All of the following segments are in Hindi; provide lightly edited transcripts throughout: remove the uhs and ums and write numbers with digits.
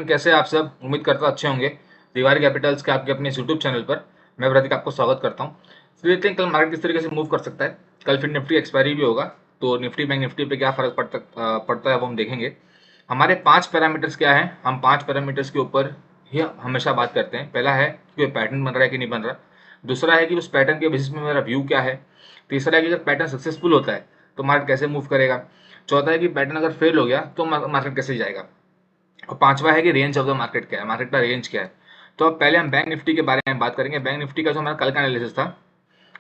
कैसे आप सब? उम्मीद करता हूं अच्छे होंगे। तिवारी कैपिटल्स के आपके अपने यूट्यूब चैनल पर मैं प्रतीक आपको स्वागत करता हूं। तो देखते हैं कल मार्केट किस तरीके से मूव कर सकता है। कल फिर निफ्टी एक्सपायरी भी होगा, तो निफ्टी बैंक निफ्टी पे क्या फर्क पड़ता है वो हम देखेंगे। हमारे 5 पैरामीटर्स क्या है, हम 5 पैरामीटर्स के ऊपर ही हमेशा बात करते हैं। पहला है कि पैटर्न बन रहा है कि नहीं बन रहा। दूसरा है कि उस पैटर्न के बेसिस में मेरा व्यू क्या है। तीसरा है कि अगर पैटर्न सक्सेसफुल होता है तो मार्केट कैसे मूव करेगा। चौथा है कि पैटर्न अगर फेल हो गया तो मार्केट कैसे जाएगा। और पांचवा है कि रेंज ऑफ द मार्केट क्या है, मार्केट का रेंज क्या है। तो अब पहले हम बैंक निफ्टी के बारे में बात करेंगे। बैंक निफ्टी का जो हमारा कल का एनालिसिस था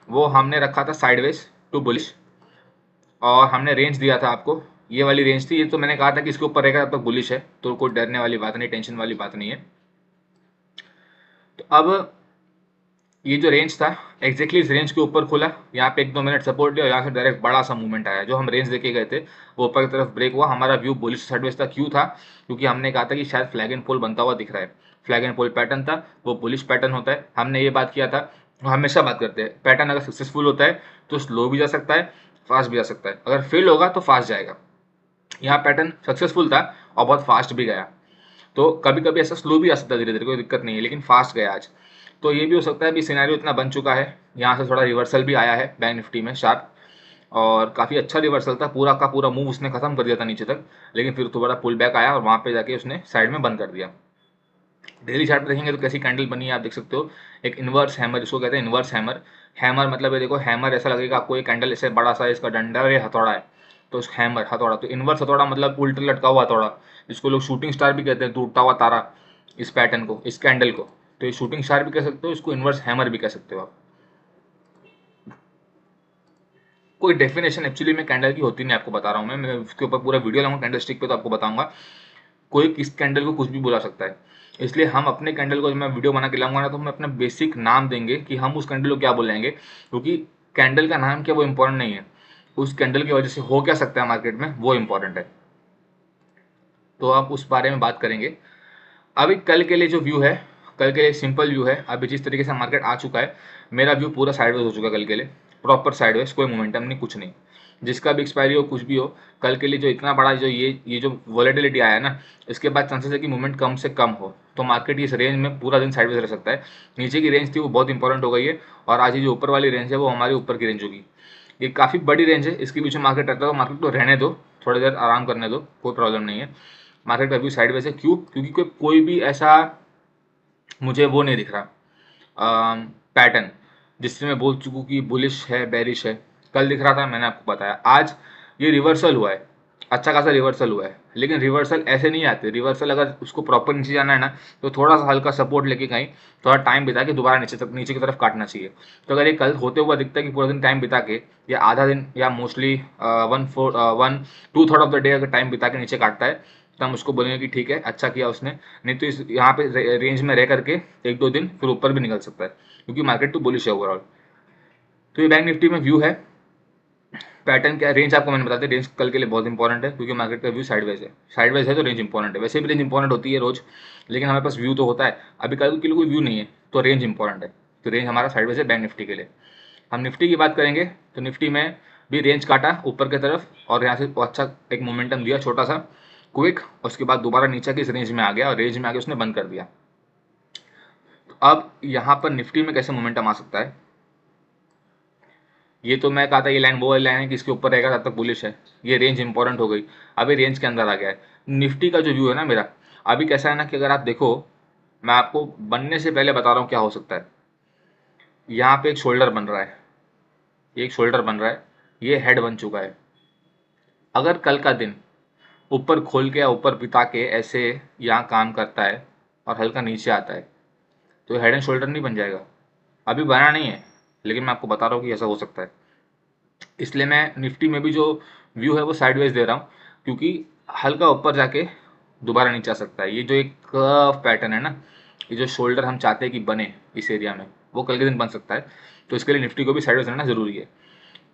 वो हमने रखा था साइडवेज टू बुलिश, और हमने रेंज दिया था आपको। ये वाली रेंज थी, ये तो मैंने कहा था कि इसके ऊपर रहेगा तब तक बुलिश है, तो कोई डरने वाली बात नहीं, टेंशन वाली बात नहीं है। तो अब ये जो रेंज था एग्जैक्टली इस रेंज के ऊपर खुला, यहाँ पे 1-2 मिनट सपोर्ट लिया और यहाँ से डायरेक्ट बड़ा सा मूवमेंट आया। जो हम रेंज देके गए थे वो ऊपर की तरफ ब्रेक हुआ। हमारा व्यू बुलिश साइडवेज था। क्यों था? क्योंकि हमने कहा था कि शायद फ्लैग एंड पोल बनता हुआ दिख रहा है। फ्लैग एंड पोल पैटर्न था, वो बुलिश पैटर्न होता है, हमने ये बात किया था। हमेशा बात करते हैं पैटर्न अगर सक्सेसफुल होता है तो स्लो भी जा सकता है, फास्ट भी जा सकता है। अगर फेल होगा तो फास्ट जाएगा। यहाँ पैटर्न सक्सेसफुल था और बहुत फास्ट भी गया। तो कभी कभी ऐसा स्लो भी आ सकता है धीरे धीरे, कोई दिक्कत नहीं है, लेकिन फास्ट गया आज। तो ये भी हो सकता है अभी सिनेरियो इतना बन चुका है। यहाँ से थोड़ा रिवर्सल भी आया है बैंक निफ्टी में शार्प, और काफ़ी अच्छा रिवर्सल था। पूरा का पूरा मूव उसने खत्म कर दिया था नीचे तक, लेकिन फिर थोड़ा पुल बैक आया और वहाँ पे जाके उसने साइड में बंद कर दिया। डेली चार्ट पे देखेंगे तो कैसी कैंडल बनी है आप देख सकते हो। एक इन्वर्स हैमर, इसको कहते हैं इन्वर्स हैमर। हैमर मतलब ये देखो, हैमर ऐसा लगेगा आपको, एक कैंडल ऐसे बड़ा सा इसका डंडा और ये हथौड़ा है, तो उस हैमर हथौड़ा, तो इन्वर्स हथौड़ा मतलब उल्टा लटका हुआ हथौड़ा, जिसको लोग शूटिंग स्टार भी कहते हैं, टूटता हुआ तारा। इस पैटर्न को, इस कैंडल को, तो ये शूटिंग स्टार भी कह सकते हो, इसको इन्वर्स हैमर भी कह सकते हो आप। कोई डेफिनेशन एक्चुअली में कैंडल की होती नहीं, आपको बता रहा हूँ मैं उसके ऊपर पूरा वीडियो लाऊंगा कैंडल स्टिक पे, तो आपको बताऊंगा। कोई किस कैंडल को कुछ भी बुला सकता है, इसलिए हम अपने कैंडल को जब मैं वीडियो बना के लाऊंगा ना, तो हम अपना बेसिक नाम देंगे कि हम उस कैंडल को क्या बुलाएंगे, क्योंकि कैंडल का नाम क्या वो इंपॉर्टेंट नहीं है, उस कैंडल की वजह से हो क्या सकता है मार्केट में वो इंपॉर्टेंट है। तो आप उस बारे में बात करेंगे। अभी कल के लिए जो व्यू है, कल के लिए सिंपल व्यू है। अभी जिस तरीके से मार्केट आ चुका है, मेरा व्यू पूरा साइडवेज हो चुका है कल के लिए, प्रॉपर साइडवेज, कोई मोमेंटम नहीं, कुछ नहीं। जिसका भी एक्सपायरी हो, कुछ भी हो, कल के लिए जो इतना बड़ा जो ये जो वॉलेटिलिटी आया है ना, इसके बाद चांसेस है कि मूवमेंट कम से कम हो, तो मार्केट इस रेंज में पूरा दिन साइडवेज रह सकता है। नीचे की रेंज थी वो बहुत इंपॉर्टेंट हो गई है, और आज ये जो ऊपर वाली रेंज है वो हमारे ऊपर की रेंज होगी। ये काफ़ी बड़ी रेंज है, इसके बीच में मार्केट रहता है, तो मार्केट को रहने दो, थोड़ी देर आराम करने दो, कोई प्रॉब्लम नहीं है। मार्केट का व्यू साइडवेज है। क्यों? क्योंकि कोई भी ऐसा मुझे वो नहीं दिख रहा पैटर्न जिससे मैं बोल चुकूँ कि बुलिश है, बेरिश है। कल दिख रहा था, मैंने आपको बताया। आज ये रिवर्सल हुआ है, अच्छा खासा रिवर्सल हुआ है, लेकिन रिवर्सल ऐसे नहीं आते। रिवर्सल अगर उसको प्रॉपर नीचे जाना है ना, तो थोड़ा सा हल्का सपोर्ट लेके कहीं थोड़ा टाइम बिता के दोबारा नीचे की तरफ काटना चाहिए। तो अगर ये कल होते हुआ दिखता है कि पूरा दिन टाइम बिता के, या आधा दिन, या मोस्टली 1/2 ऑफ द डे अगर टाइम बिता के नीचे काटता है, तो हम उसको बोलेंगे कि ठीक है, अच्छा किया उसने। नहीं तो इस यहाँ पे रेंज में रह करके 1-2 दिन फिर ऊपर भी निकल सकता है, क्योंकि मार्केट तो बुलिश है ओवरऑल। तो ये बैंक निफ्टी में व्यू है। पैटर्न क्या, रेंज आपको मैंने बता दिया। रेंज कल के लिए बहुत इंपॉर्टेंट है, क्योंकि मार्केट का व्यू साइडवेज है। साइडवेज है तो रेंज इंपॉर्टेंट है। वैसे भी रेंज इंपॉर्टेंट होती है रोज, लेकिन हमारे पास व्यू तो होता है। अभी कल के लिए कोई व्यू नहीं है, तो रेंज इंपॉर्टेंट है। तो रेंज हमारा साइडवेज है बैंक निफ्टी के लिए। हम निफ्टी की बात करेंगे, तो निफ्टी में भी रेंज काटा ऊपर की तरफ, और यहाँ से अच्छा एक मोमेंटम दिया छोटा सा क्विक, उसके बाद दोबारा नीचे की इस रेंज में आ गया, और रेंज में आके उसने बंद कर दिया। तो अब यहाँ पर निफ्टी में कैसे मोमेंटम आ सकता है, ये तो मैं कहा था ये लाइन वो वाली लाइन है कि इसके ऊपर रहेगा तब तक बुलिश है। ये रेंज इंपॉर्टेंट हो गई, अभी रेंज के अंदर आ गया है। निफ्टी का जो व्यू है ना मेरा, अभी कैसा है ना कि अगर आप देखो, मैं आपको बनने से पहले बता रहा हूँ क्या हो सकता है। यहाँ पे एक शोल्डर बन रहा है, ये एक शोल्डर बन रहा है, ये हेड बन चुका है। अगर कल का दिन ऊपर खोल के या ऊपर बिता के ऐसे यहाँ काम करता है और हल्का नीचे आता है, तो हेड एंड शोल्डर नहीं बन जाएगा। अभी बना नहीं है, लेकिन मैं आपको बता रहा हूँ कि ऐसा हो सकता है। इसलिए मैं निफ्टी में भी जो व्यू है वो साइडवेज दे रहा हूँ, क्योंकि हल्का ऊपर जाके दोबारा नीचे आ सकता है। ये जो एक कर्व पैटर्न है ना, ये जो शोल्डर हम चाहते हैं कि बने इस एरिया में, वो कल के दिन बन सकता है। तो इसके लिए निफ्टी को भी साइडवेज रहना जरूरी है।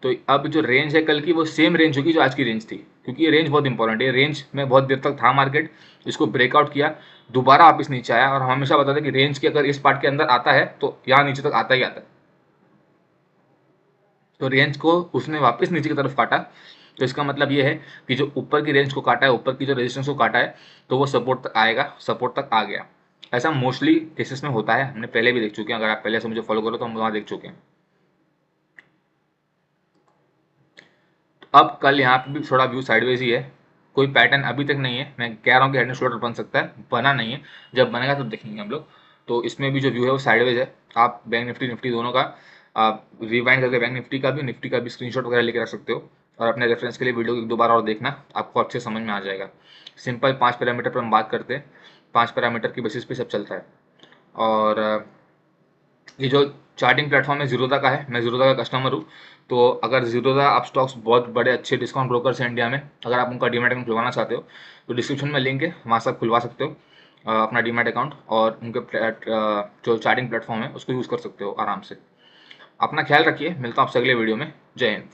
तो अब जो रेंज है कल की, वो सेम रेंज होगी जो आज की रेंज थी, क्योंकि ये रेंज बहुत इंपॉर्टेंट है। रेंज में बहुत देर तक था मार्केट, इसको ब्रेकआउट किया, दोबारा वापस नीचे आया, और हम हमेशा बताते हैं कि रेंज के अगर इस पार्ट के अंदर आता है तो यहाँ नीचे तक आता ही आता है। तो रेंज को उसने वापस नीचे की तरफ काटा, तो इसका मतलब ये है कि जो ऊपर की रेंज को काटा है, ऊपर की जो रेजिस्टेंस को काटा है, तो वो सपोर्ट तक आएगा, सपोर्ट तक आ गया। ऐसा मोस्टली केसेस में होता है, हमने पहले भी देख चुके हैं। अगर आप पहले से मुझे फॉलो करो तो हम वहाँ देख चुके हैं। अब कल यहाँ पे भी थोड़ा व्यू साइडवेज ही है, कोई पैटर्न अभी तक नहीं है। मैं कह रहा हूँ कि हेड एंड शोल्डर बन सकता है, बना नहीं है, जब बनेगा तो देखेंगे हम लोग। तो इसमें भी जो व्यू है वो साइडवेज है। आप बैंक निफ्टी निफ्टी दोनों का आप रिवाइंड करके बैंक निफ्टी का भी स्क्रीनशॉट वगैरह लेके रख सकते हो, और अपने रेफरेंस के लिए वीडियो एक दो बार और देखना, आपको अच्छे समझ में आ जाएगा। सिंपल 5 पैरामीटर पर हम बात करते हैं, 5 पैरामीटर की बेसिस पे सब चलता है। और ये जो चार्टिंग प्लेटफॉर्म है जीरोधा का है, मैं जीरोधा का कस्टमर हूँ। तो अगर जीरोधा आप स्टॉक्स बहुत बड़े अच्छे डिस्काउंट ब्रोकर्स हैं इंडिया में, अगर आप उनका डीमैट अकाउंट खुलवाना चाहते हो तो डिस्क्रिप्शन में लिंक है, वहाँ से आप खुलवा सकते हो अपना डीमैट अकाउंट, और उनके जो चार्टिंग प्लेटफॉर्म है उसको यूज़ कर सकते हो आराम से। अपना ख्याल रखिए, मिलता हूँ आपसे अगले वीडियो में। जय हिंद।